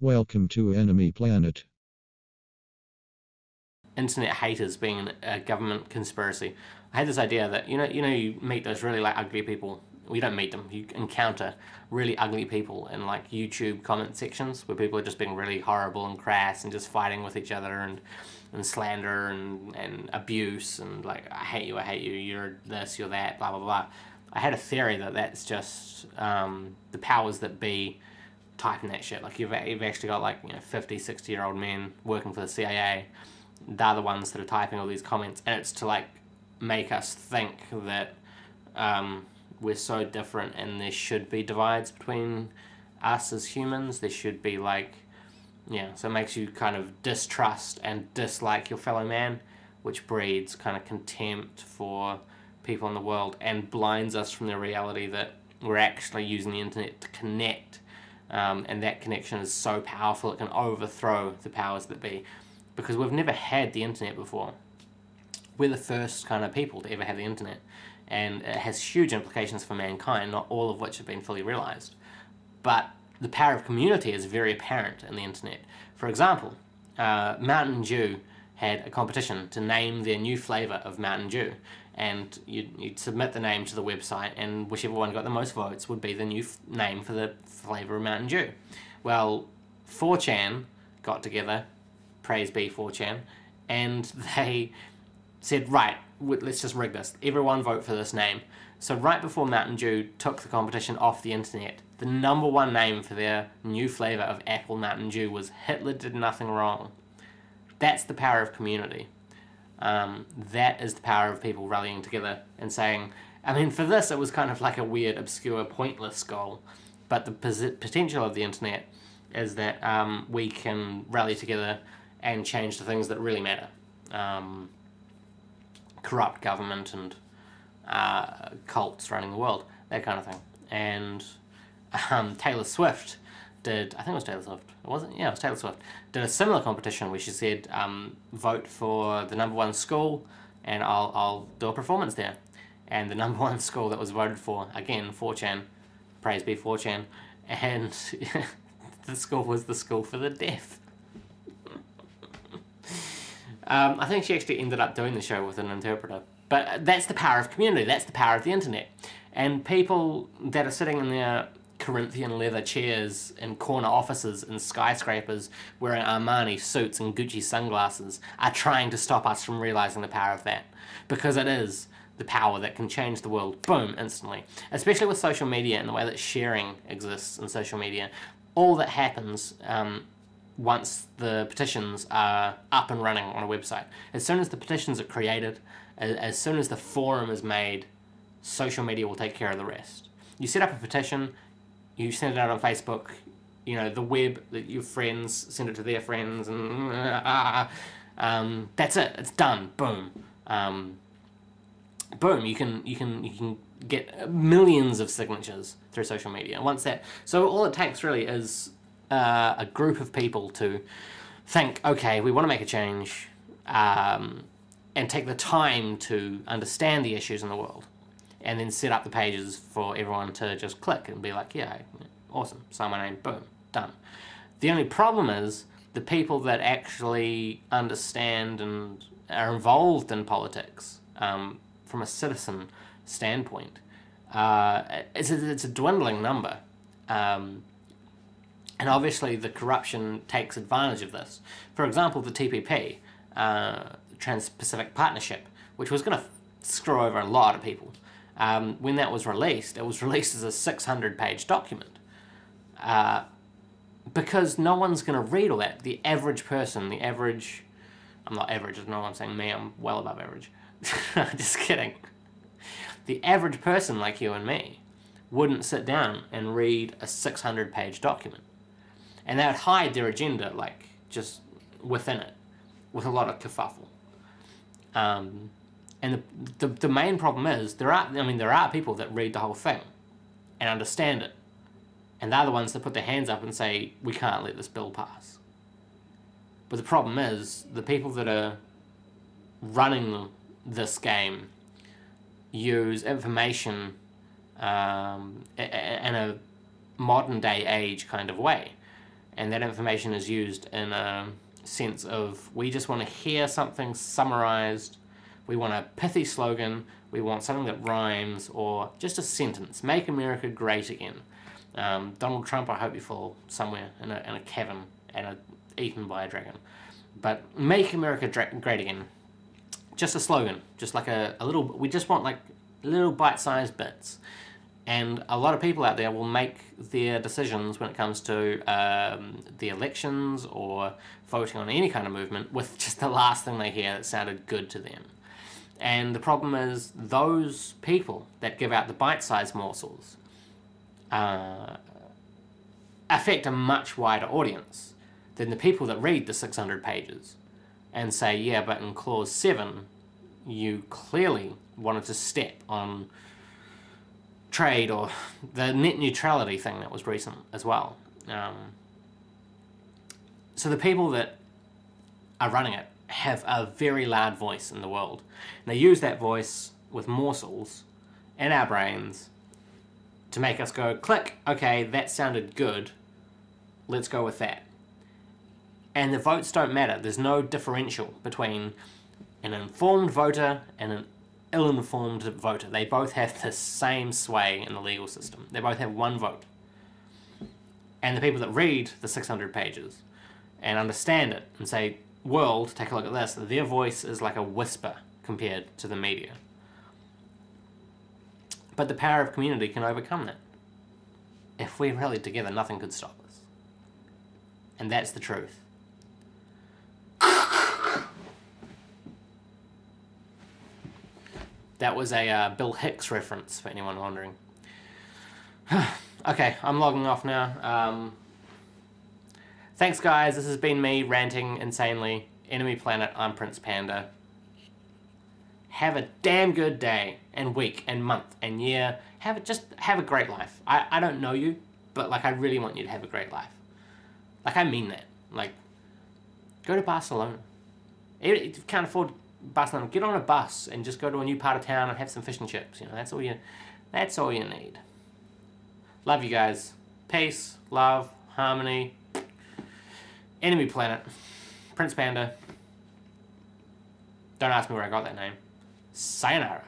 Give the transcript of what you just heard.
Welcome to Enemy Planet. Internet haters being a government conspiracy. I had this idea that you meet those really ugly people. Well, you don't meet them. You encounter really ugly people in YouTube comment sections where people are just being really horrible and crass and just fighting with each other and slander and abuse and I hate you, you're this, you're that, blah blah blah. I had a theory that that's just the powers that be typing that shit. You've actually got 50, 60-year-old men working for the CIA. They're the ones that are typing all these comments, and it's to make us think that we're so different and there should be divides between us as humans. There should be so it makes you kind of distrust and dislike your fellow man, which breeds kind of contempt for people in the world and blinds us from the reality that we're actually using the internet to connect, and that connection is so powerful it can overthrow the powers that be. Because we've never had the internet before. We're the first kind of people to ever have the internet, and it has huge implications for mankind, not all of which have been fully realized. But the power of community is very apparent in the internet. For example, Mountain Dew had a competition to name their new flavor of Mountain Dew, and you'd submit the name to the website, and whichever one got the most votes would be the new name for the flavor of Mountain Dew. Well, 4chan got together, praise be 4chan, and they said, right, let's just rig this. Everyone vote for this name. So right before Mountain Dew took the competition off the internet, the number one name for their new flavour of apple Mountain Dew was Hitler Did Nothing Wrong. That's the power of community. That is the power of people rallying together and saying, for this it was kind of a weird, obscure, pointless goal, but the potential of the internet is that we can rally together and change the things that really matter. Corrupt government and cults running the world, that kind of thing. And Taylor Swift did, I think it was Taylor Swift, it wasn't? Yeah, it was Taylor Swift, did a similar competition where she said, vote for the number one school and I'll do a performance there. And the number one school that was voted for, again, 4chan, praise be 4chan, and the school was the school for the deaf. I think she actually ended up doing the show with an interpreter. But that's the power of community. That's the power of the internet. And people that are sitting in their Corinthian leather chairs in corner offices in skyscrapers wearing Armani suits and Gucci sunglasses are trying to stop us from realizing the power of that. Because it is the power that can change the world, boom, instantly. Especially with social media and the way that sharing exists in social media. All that happens once the petitions are up and running on a website. As soon as the petitions are created, as soon as the forum is made, social media will take care of the rest. You set up a petition, you send it out on Facebook, the web, that your friends send it to their friends, and that's it. It's done. Boom. Boom. You can get millions of signatures through social media. And once that, so all it takes really is a group of people to think, okay, we want to make a change, and take the time to understand the issues in the world, and then set up the pages for everyone to just click and be like, yeah, awesome, sign my name, boom, done. The only problem is the people that actually understand and are involved in politics from a citizen standpoint, it's a dwindling number. And obviously the corruption takes advantage of this. For example, the TPP, Trans-Pacific Partnership, which was going to screw over a lot of people. When that was released, it was released as a 600-page document. Because no one's going to read all that. The average person, I'm not average, no, I'm saying me, I'm well above average. Just kidding. The average person like you and me wouldn't sit down and read a 600-page document. And they would hide their agenda, just within it, with a lot of kerfuffle. And the main problem is, there are people that read the whole thing and understand it. And they're the ones that put their hands up and say, we can't let this bill pass. But the problem is, the people that are running this game use information in a modern day age kind of way. and that information is used in a sense of, we just want to hear something summarized, we want a pithy slogan, we want something that rhymes, or just a sentence. Make America great again. Donald Trump, I hope you fall somewhere in a cavern and eaten by a dragon. But make America great again. Just a slogan, just like a little, we just want like little bite-sized bits. And a lot of people out there will make their decisions when it comes to the elections or voting on any kind of movement with just the last thing they hear that sounded good to them. And the problem is, those people that give out the bite-sized morsels affect a much wider audience than the people that read the 600 pages and say, yeah, but in clause 7, you clearly wanted to step on trade or the net neutrality thing that was recent as well. So the people that are running it have a very loud voice in the world. And they use that voice with morsels in our brains to make us go, click, okay, that sounded good, let's go with that. And the votes don't matter. There's no differential between an informed voter and an ill-informed voter. They both have the same sway in the legal system. They both have one vote. And the people that read the 600 pages and understand it and say, world, take a look at this, their voice is like a whisper compared to the media. But the power of community can overcome that. If we rallied together, nothing could stop us. And that's the truth. That was a Bill Hicks reference, for anyone wondering. Okay, I'm logging off now. Thanks, guys. This has been me ranting insanely. Enemy Planet, I'm Prince Panda. Have a damn good day, and week, and month, and year. Just have a great life. I don't know you, but like I really want you to have a great life. Like I mean that. Like, go to Barcelona. If you can't afford Barcelona, get on a bus and just go to a new part of town and have some fish and chips. You know, that's all you need. Love you guys. Peace, love, harmony. Enemy Planet. Prince Panda. Don't ask me where I got that name. Sayonara.